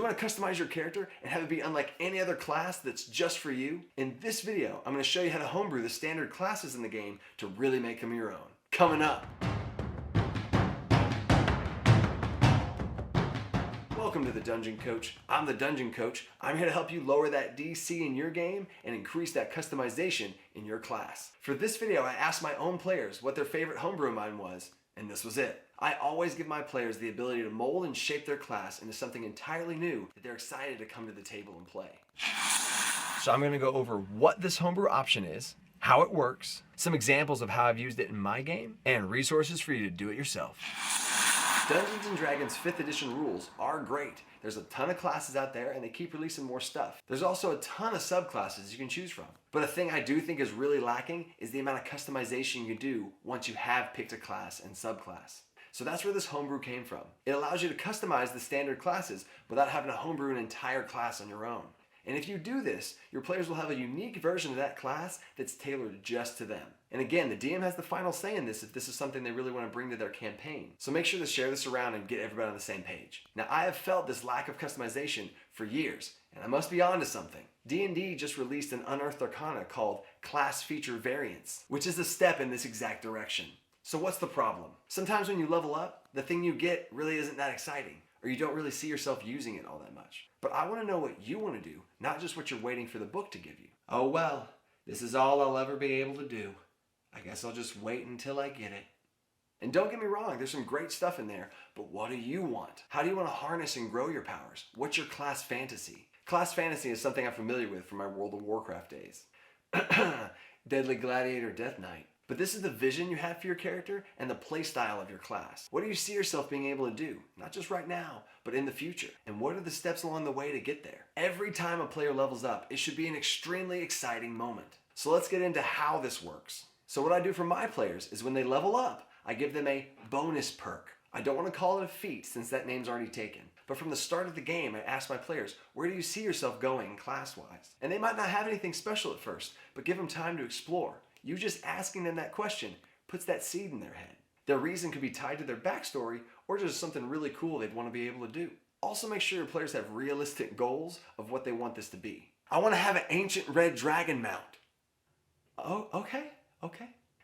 You want to customize your character and have it be unlike any other class that's just for you? In this video, I'm going to show you how to homebrew the standard classes in the game to really make them your own. Coming up. Welcome to the Dungeon Coach. I'm the Dungeon Coach. I'm here to help you lower that DC in your game and increase that customization in your class. For this video, I asked my own players what their favorite homebrew of mine was, and this was it. I always give my players the ability to mold and shape their class into something entirely new that they're excited to come to the table and play. So I'm going to go over what this homebrew option is, how it works, some examples of how I've used it in my game, and resources for you to do it yourself. Dungeons & Dragons 5th edition rules are great. There's a ton of classes out there and they keep releasing more stuff. There's also a ton of subclasses you can choose from. But a thing I do think is really lacking is the amount of customization you do once you have picked a class and subclass. So that's where this homebrew came from. It allows you to customize the standard classes without having to homebrew an entire class on your own. And if you do this, your players will have a unique version of that class that's tailored just to them. And again, the DM has the final say in this if this is something they really want to bring to their campaign. So make sure to share this around and get everybody on the same page. Now, I have felt this lack of customization for years, and I must be onto something. D&D just released an unearthed arcana called Class Feature Variants, which is a step in this exact direction. So what's the problem? Sometimes when you level up, the thing you get really isn't that exciting, or you don't really see yourself using it all that much. But I want to know what you want to do, not just what you're waiting for the book to give you. Oh well, this is all I'll ever be able to do. I guess I'll just wait until I get it. And don't get me wrong, there's some great stuff in there, but what do you want? How do you want to harness and grow your powers? What's your class fantasy? Class fantasy is something I'm familiar with from my World of Warcraft days. Deadly Gladiator Death Knight. But this is the vision you have for your character and the play style of your class. What do you see yourself being able to do? Not just right now, but in the future. And what are the steps along the way to get there? Every time a player levels up, it should be an extremely exciting moment. So let's get into how this works. So what I do for my players is when they level up, I give them a bonus perk. I don't want to call it a feat since that name's already taken. But from the start of the game, I ask my players, where do you see yourself going class-wise? And they might not have anything special at first, but give them time to explore. You just asking them that question puts that seed in their head. Their reason could be tied to their backstory or just something really cool they'd want to be able to do. Also make sure your players have realistic goals of what they want this to be. I want to have an ancient red dragon mount. Oh, okay.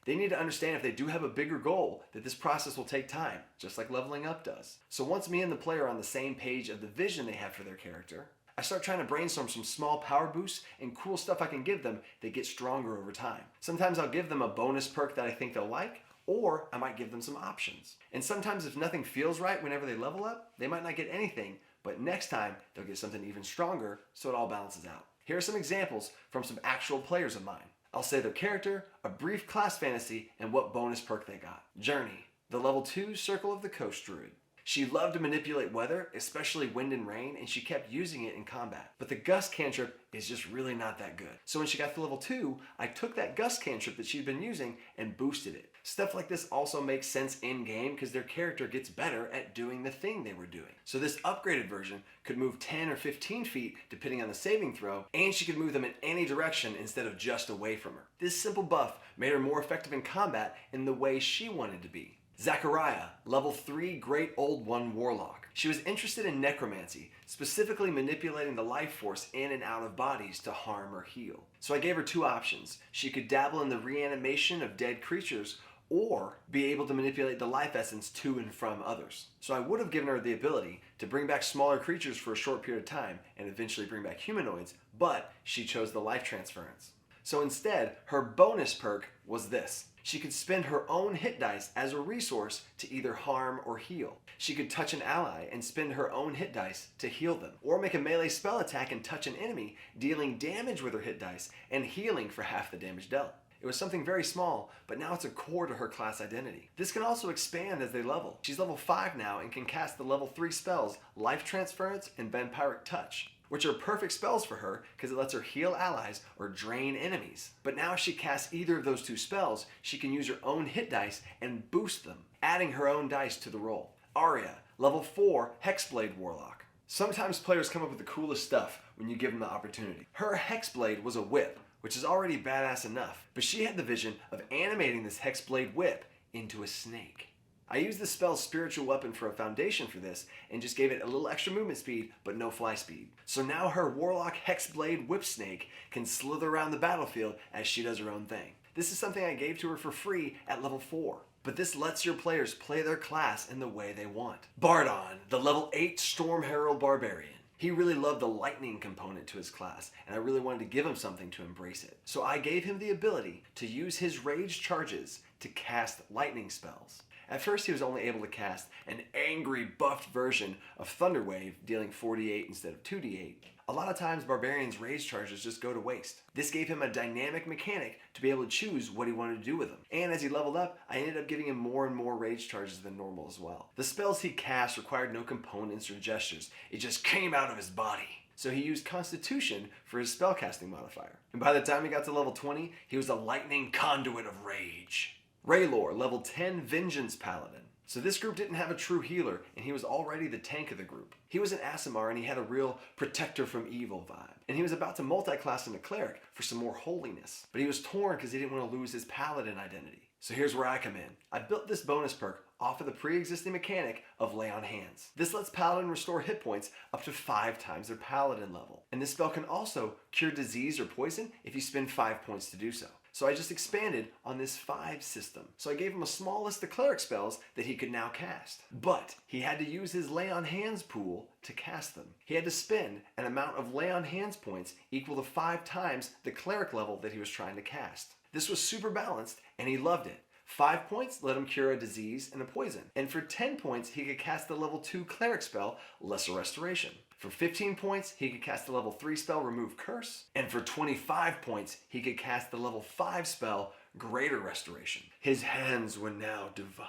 They need to understand if they do have a bigger goal that this process will take time, just like leveling up does. So once me and the player are on the same page of the vision they have for their character, I start trying to brainstorm some small power boosts and cool stuff I can give them that get stronger over time. Sometimes I'll give them a bonus perk that I think they'll like, or I might give them some options. And sometimes if nothing feels right whenever they level up, they might not get anything, but next time they'll get something even stronger, so it all balances out. Here are some examples from some actual players of mine. I'll say their character, a brief class fantasy, and what bonus perk they got. Journey, the level 2 Circle of the Coast Druid. She loved to manipulate weather, especially wind and rain, and she kept using it in combat. But the Gust cantrip is just really not that good. So when she got to level 2, I took that Gust cantrip that she'd been using and boosted it. Stuff like this also makes sense in-game because their character gets better at doing the thing they were doing. So this upgraded version could move 10 or 15 feet depending on the saving throw, and she could move them in any direction instead of just away from her. This simple buff made her more effective in combat in the way she wanted to be. Zachariah, level 3 Great Old One Warlock. She was interested in necromancy, specifically manipulating the life force in and out of bodies to harm or heal. So I gave her two options. She could dabble in the reanimation of dead creatures or be able to manipulate the life essence to and from others. So I would have given her the ability to bring back smaller creatures for a short period of time and eventually bring back humanoids, but she chose the life transference. So instead, her bonus perk was this. She could spend her own hit dice as a resource to either harm or heal. She could touch an ally and spend her own hit dice to heal them, or make a melee spell attack and touch an enemy, dealing damage with her hit dice and healing for half the damage dealt. It was something very small, but now it's a core to her class identity. This can also expand as they level. She's level 5 now and can cast the level 3 spells Life Transference and Vampiric Touch, which are perfect spells for her because it lets her heal allies or drain enemies. But now if she casts either of those two spells, she can use her own hit dice and boost them, adding her own dice to the roll. Arya, level 4 Hexblade Warlock. Sometimes players come up with the coolest stuff when you give them the opportunity. Her Hexblade was a whip, which is already badass enough, but she had the vision of animating this Hexblade whip into a snake. I used the spell's spiritual weapon for a foundation for this and just gave it a little extra movement speed but no fly speed. So now her Warlock Hexblade Whip Snake can slither around the battlefield as she does her own thing. This is something I gave to her for free at level 4. But this lets your players play their class in the way they want. Bardon, the level 8 Storm Herald Barbarian. He really loved the lightning component to his class, and I really wanted to give him something to embrace it. So I gave him the ability to use his rage charges to cast lightning spells. At first he was only able to cast an angry buffed version of Thunderwave, dealing 4d8 instead of 2d8. A lot of times Barbarian's rage charges just go to waste. This gave him a dynamic mechanic to be able to choose what he wanted to do with them. And as he leveled up, I ended up giving him more and more rage charges than normal as well. The spells he cast required no components or gestures. It just came out of his body. So he used Constitution for his spellcasting modifier. And by the time he got to level 20, he was a lightning conduit of rage. Raylor, level 10 Vengeance Paladin. So this group didn't have a true healer, and he was already the tank of the group. He was an Aasimar, and he had a real protector from evil vibe. And he was about to multi-class into cleric for some more holiness. But he was torn because he didn't want to lose his paladin identity. So here's where I come in. I built this bonus perk off of the pre-existing mechanic of Lay on Hands. This lets Paladin restore hit points up to 5 times their Paladin level. And this spell can also cure disease or poison if you spend 5 points to do so. So I just expanded on this 5 system. So I gave him a small list of cleric spells that he could now cast. But he had to use his Lay on Hands pool to cast them. He had to spend an amount of Lay on Hands points equal to 5 times the cleric level that he was trying to cast. This was super balanced and he loved it. 5 points let him cure a disease and a poison. And for 10 points, he could cast the level 2 cleric spell, Lesser Restoration. For 15 points, he could cast the level 3 spell, Remove Curse. And for 25 points, he could cast the level 5 spell, Greater Restoration. His hands were now divine.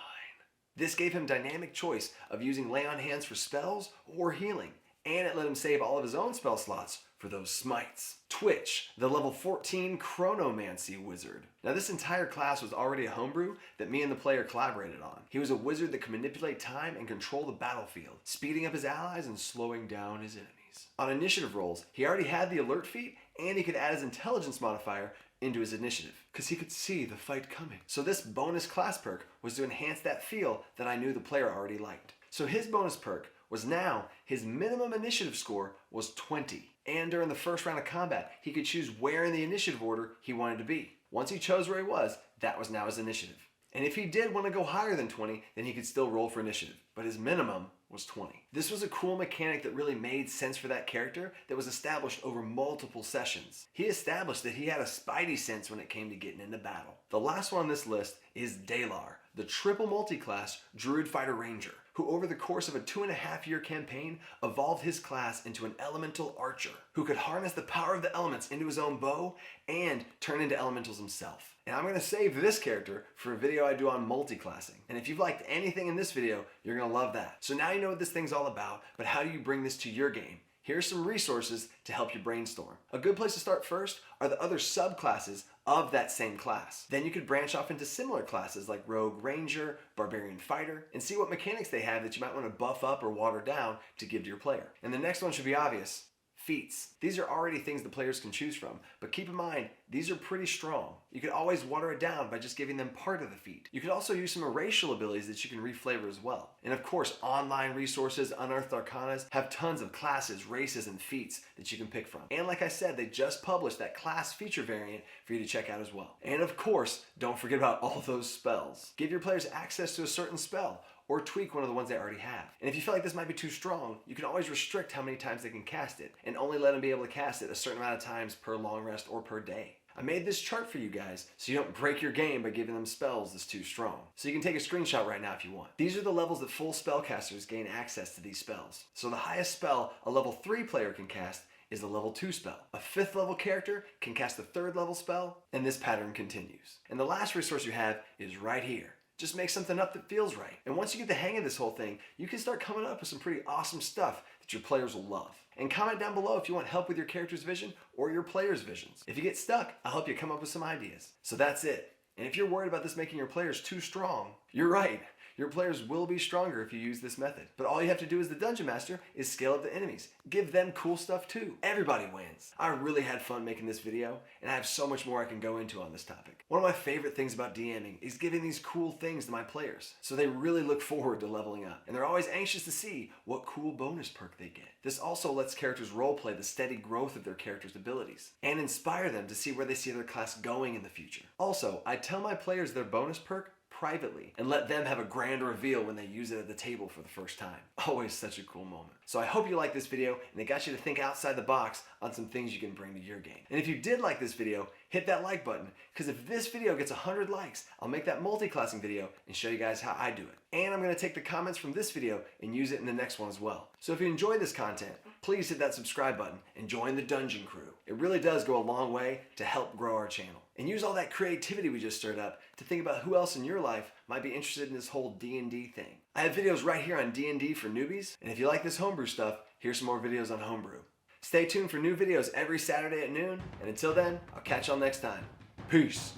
This gave him dynamic choice of using Lay on Hands for spells or healing. And it let him save all of his own spell slots for those smites. Twitch, the level 14 Chronomancy Wizard. Now this entire class was already a homebrew that me and the player collaborated on. He was a wizard that could manipulate time and control the battlefield, speeding up his allies and slowing down his enemies. On initiative rolls, he already had the alert feat and he could add his intelligence modifier into his initiative because he could see the fight coming. So this bonus class perk was to enhance that feel that I knew the player already liked. So his bonus perk was now his minimum initiative score was 20. And during the first round of combat, he could choose where in the initiative order he wanted to be. Once he chose where he was, that was now his initiative. And if he did want to go higher than 20, then he could still roll for initiative. But his minimum was 20. This was a cool mechanic that really made sense for that character that was established over multiple sessions. He established that he had a spidey sense when it came to getting into battle. The last one on this list is Dalar, the triple multi-class Druid Fighter Ranger, who over the course of a 2.5-year campaign evolved his class into an elemental archer who could harness the power of the elements into his own bow and turn into elementals himself. And I'm going to save this character for a video I do on multi-classing. And if you've liked anything in this video, you're going to love that. So now you know what this thing's all about, but how do you bring this to your game? Here's some resources to help you brainstorm. A good place to start first are the other subclasses of that same class. Then you could branch off into similar classes like Rogue Ranger, Barbarian Fighter, and see what mechanics they have that you might want to buff up or water down to give to your player. And the next one should be obvious. Feats. These are already things the players can choose from, but keep in mind, these are pretty strong. You could always water it down by just giving them part of the feat. You could also use some racial abilities that you can reflavor as well. And of course, online resources, Unearthed Arcanas, have tons of classes, races, and feats that you can pick from. And like I said, they just published that class feature variant for you to check out as well. And of course, don't forget about all those spells. Give your players access to a certain spell, or tweak one of the ones they already have. And if you feel like this might be too strong, you can always restrict how many times they can cast it, and only let them be able to cast it a certain amount of times per long rest or per day. I made this chart for you guys so you don't break your game by giving them spells that's too strong. So you can take a screenshot right now if you want. These are the levels that full spellcasters gain access to these spells. So the highest spell a level 3 player can cast is a level 2 spell. A 5th level character can cast a 3rd level spell, and this pattern continues. And the last resource you have is right here. Just make something up that feels right. And once you get the hang of this whole thing, you can start coming up with some pretty awesome stuff that your players will love. And comment down below if you want help with your character's vision or your players' visions. If you get stuck, I'll help you come up with some ideas. So that's it. And if you're worried about this making your players too strong, you're right. Your players will be stronger if you use this method. But all you have to do as the Dungeon Master is scale up the enemies. Give them cool stuff too. Everybody wins. I really had fun making this video, and I have so much more I can go into on this topic. One of my favorite things about DMing is giving these cool things to my players, so they really look forward to leveling up, and they're always anxious to see what cool bonus perk they get. This also lets characters roleplay the steady growth of their character's abilities, and inspire them to see where they see their class going in the future. Also, I tell my players their bonus perk privately and let them have a grand reveal when they use it at the table for the first time. Always such a cool moment. So I hope you liked this video and it got you to think outside the box on some things you can bring to your game. And if you did like this video, hit that like button, because if this video gets 100 likes, I'll make that multi-classing video and show you guys how I do it. And I'm going to take the comments from this video and use it in the next one as well. So if you enjoy this content, please hit that subscribe button and join the Dungeon Crew. It really does go a long way to help grow our channel. And use all that creativity we just stirred up to think about who else in your life might be interested in this whole D&D thing. I have videos right here on D&D for newbies, and if you like this homebrew stuff, here's some more videos on homebrew. Stay tuned for new videos every Saturday at noon, and until then, I'll catch y'all next time. Peace.